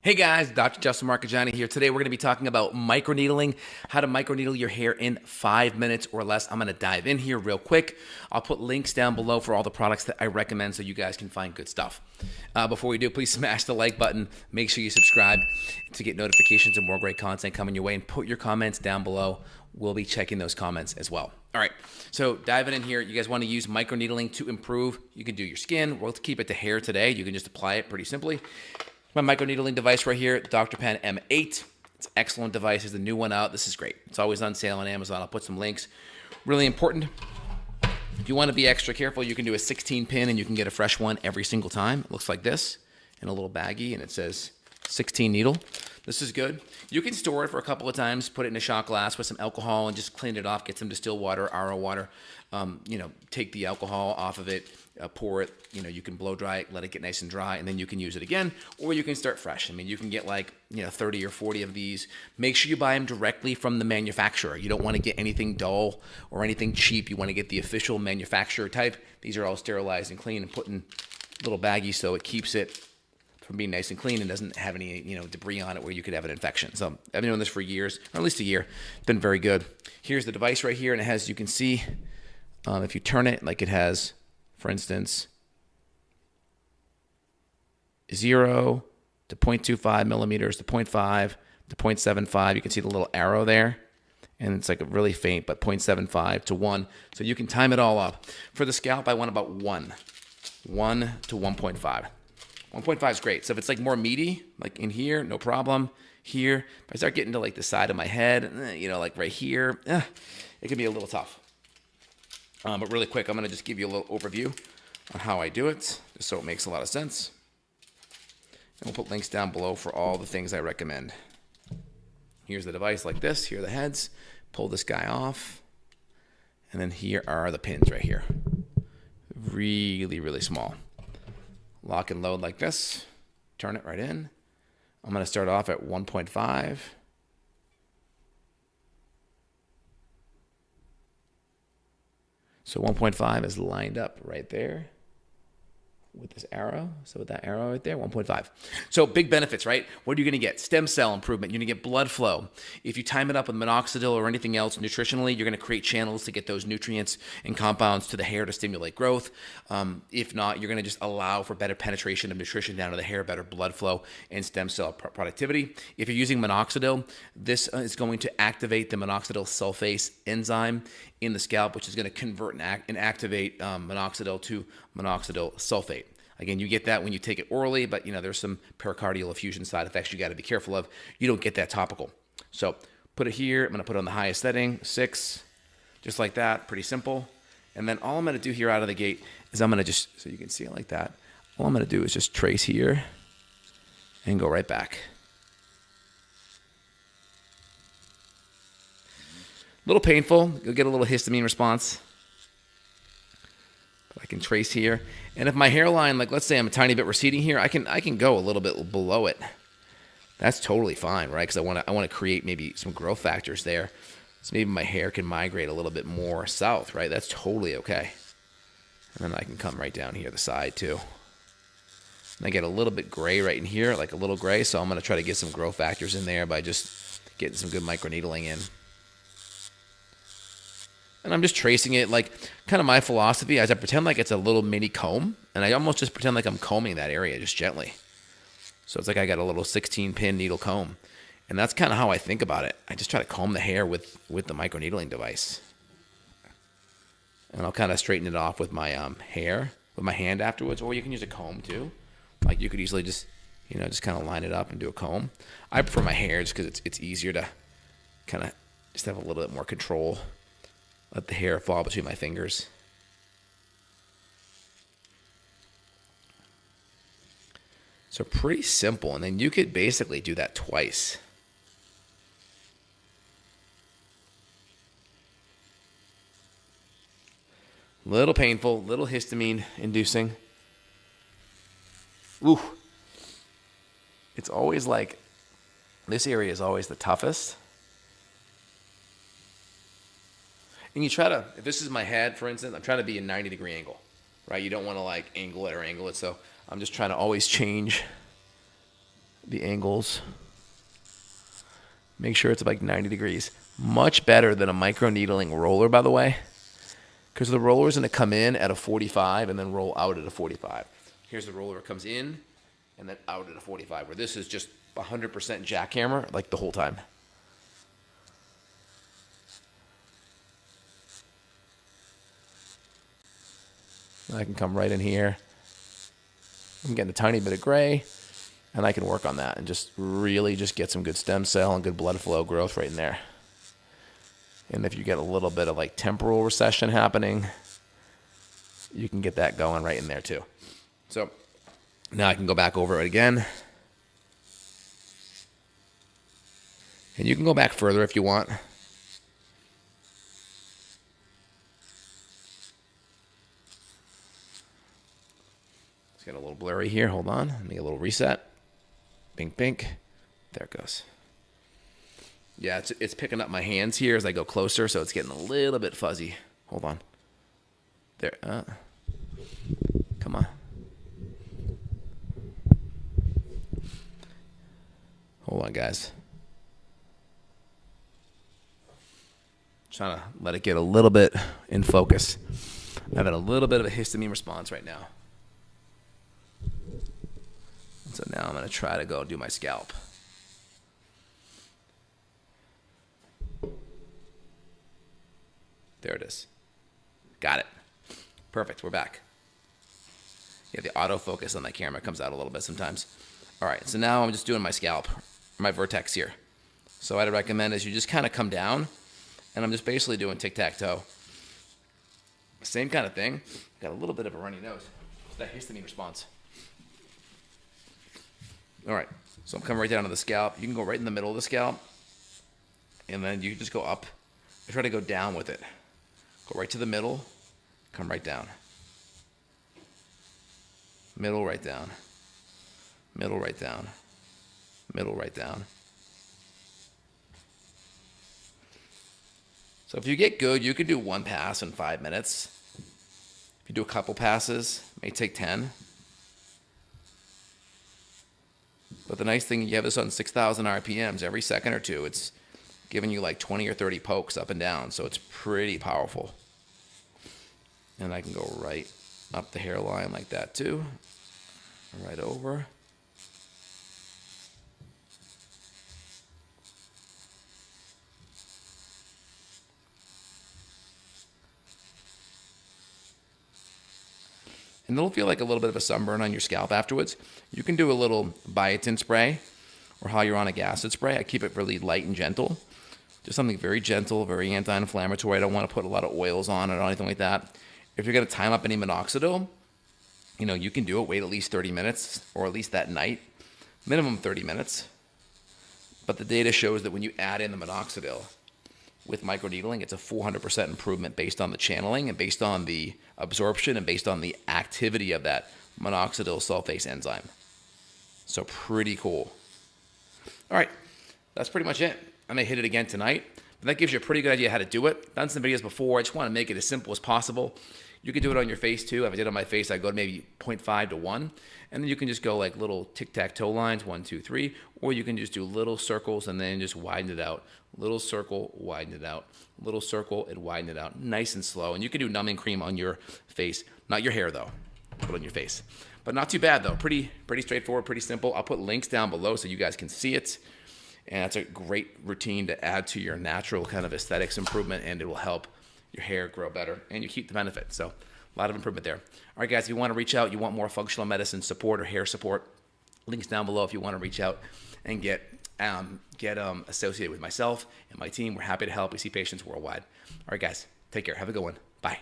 Hey guys, Dr. Justin Maragani here. Today we're going to be talking about microneedling, how to microneedle your hair in 5 minutes or less. I'm going to dive in here real quick. I'll put links down below for all the products that I recommend so you guys can find good stuff. Before we do, please smash the like button. Make sure you subscribe to get notifications of more great content coming your way, and put your comments down below. We'll be checking those comments as well. All right, so diving in here, you guys want to use microneedling to improve. You can do your skin. We'll keep it to hair today. You can just apply it pretty simply. My microneedling device right here, Dr. Pen M8. It's an excellent device. There's a new one out. This is great. It's always on sale on Amazon. I'll put some links. Really important. If you want to be extra careful, you can do a 16 pin and you can get a fresh one every single time. It looks like this in a little baggie, and it says 16 needle. This is good. You can store it for a couple of times, put it in a shot glass with some alcohol and just clean it off, get some distilled water, RO water, take the alcohol off of it, pour it, you can blow dry it, let it get nice and dry, and then you can use it again, or you can start fresh. I mean, you can get 30 or 40 of these. Make sure you buy them directly from the manufacturer. You don't want to get anything dull or anything cheap. You want to get the official manufacturer type. These are all sterilized and clean and put in little baggies so it keeps it from being nice and clean and doesn't have any debris on it where you could have an infection. So I've been doing this for years, or at least a year. It's been very good. Here's the device right here, and it has, you can see, if you turn it, like it has, for instance, 0 to 0.25 millimeters to 0.5 to 0.75. You can see the little arrow there, and it's like a really faint, but 0.75 to 1. So you can time it all up. For the scalp, I want about 1 to 1.5. 1.5 is great. So if it's like more meaty, like in here, no problem. Here, if I start getting to like the side of my head, like right here, it can be a little tough. But really quick, I'm going to just give you a little overview on how I do it, just so it makes a lot of sense. And we'll put links down below for all the things I recommend. Here's the device like this. Here are the heads. Pull this guy off. And then here are the pins right here. Really, really small. Lock and load like this. Turn it right in. I'm going to start off at 1.5. So 1.5 is lined up right there with this arrow. So with that arrow right there, 1.5. So big benefits, right? What are you going to get? Stem cell improvement. You're going to get blood flow. If you time it up with minoxidil or anything else nutritionally, you're going to create channels to get those nutrients and compounds to the hair to stimulate growth. If not, you're going to just allow for better penetration of nutrition down to the hair, better blood flow, and stem cell productivity. If you're using minoxidil, this is going to activate the minoxidil sulfase enzyme in the scalp, which is going to convert and activate minoxidil to minoxidil sulfate. Again, you get that when you take it orally, but there's some pericardial effusion side effects you got to be careful of. You don't get that topical. So put it here. I'm going to put it on the highest setting, 6, just like that. Pretty simple. And then all I'm going to do here out of the gate is I'm going to just, so you can see it like that, all I'm going to do is just trace here and go right back. A little painful. You'll get a little histamine response. But I can trace here. And if my hairline, like let's say I'm a tiny bit receding here, I can go a little bit below it. That's totally fine, right? Because I want to create maybe some growth factors there. So maybe my hair can migrate a little bit more south, right? That's totally okay. And then I can come right down here, the side too. And I get a little bit gray right in here, like a little gray. So I'm going to try to get some growth factors in there by just getting some good microneedling in. And I'm just tracing it, like kind of my philosophy is I pretend like it's a little mini comb, and I almost just pretend like I'm combing that area just gently. So it's like I got a little 16-pin needle comb, and that's kind of how I think about it. I just try to comb the hair with the microneedling device. And I'll kind of straighten it off with my hair, with my hand afterwards, or you can use a comb too. Like you could easily just, just kind of line it up and do a comb. I prefer my hair just because it's easier to kind of just have a little bit more control. Let the hair fall between my fingers. So pretty simple. And then you could basically do that twice. Little painful, little histamine inducing. Ooh. It's always like, this area is always the toughest. And you try to, if this is my head, for instance, I'm trying to be a 90-degree angle, right? You don't want to like angle it or angle it. So I'm just trying to always change the angles. Make sure it's like 90 degrees. Much better than a microneedling roller, by the way, because the roller is going to come in at a 45 and then roll out at a 45. Here's the roller. It comes in and then out at a 45, where this is just 100% jackhammer like the whole time. I can come right in here. I'm getting a tiny bit of gray, and I can work on that and just really just get some good stem cell and good blood flow growth right in there. And if you get a little bit of like temporal recession happening, you can get that going right in there too. So now I can go back over it again. And you can go back further if you want. It's getting a little blurry here. Hold on. Let me get a little reset. Bink, bink. There it goes. Yeah, it's picking up my hands here as I go closer, so it's getting a little bit fuzzy. Hold on. There. Come on. Hold on, guys. Trying to let it get a little bit in focus. I'm having a little bit of a histamine response right now. So now I'm going to try to go do my scalp. There it is. Got it. Perfect. We're back. Yeah, the autofocus on that camera comes out a little bit sometimes. All right, so now I'm just doing my scalp, my vertex here. So what I'd recommend is you just kind of come down, and I'm just basically doing tic-tac-toe. Same kind of thing. Got a little bit of a runny nose. It's that histamine response. All right, so I'm coming right down to the scalp. You can go right in the middle of the scalp, and then you just go up. I try to go down with it. Go right to the middle, come right down. Middle, right down. Middle, right down. Middle, right down. So if you get good, you could do one pass in 5 minutes. If you do a couple passes, it may take 10. But the nice thing, you have this on 6,000 RPMs. Every second or two, it's giving you like 20 or 30 pokes up and down. So it's pretty powerful. And I can go right up the hairline like that too. Right over. And it'll feel like a little bit of a sunburn on your scalp afterwards. You can do a little biotin spray or hyaluronic acid spray. I keep it really light and gentle. Just something very gentle, very anti-inflammatory. I don't want to put a lot of oils on it or anything like that. If you're going to time up any minoxidil, you know, you can do it. Wait at least 30 minutes, or at least that night. Minimum 30 minutes. But the data shows that when you add in the minoxidil with microneedling, it's a 400% improvement based on the channeling and based on the absorption and based on the activity of that minoxidil sulfase enzyme. So pretty cool. All right, that's pretty much it. I may hit it again tonight, but that gives you a pretty good idea how to do it. Done some videos before. I just want to make it as simple as possible. You can do it on your face too. If I did it on my face, I go to maybe 0.5 to 1. And then you can just go like little tic-tac-toe lines, 1, 2, 3. Or you can just do little circles and then just widen it out. Little circle, widen it out. Little circle and widen it out. Nice and slow. And you can do numbing cream on your face. Not your hair though. Put on your face. But not too bad though. Pretty straightforward, pretty simple. I'll put links down below so you guys can see it. And that's a great routine to add to your natural kind of aesthetics improvement, and it will help your hair grow better, and you keep the benefit. So a lot of improvement there. All right, guys, if you want to reach out, you want more functional medicine support or hair support, links down below if you want to reach out and get associated with myself and my team. We're happy to help. We see patients worldwide. All right, guys, take care. Have a good one. Bye.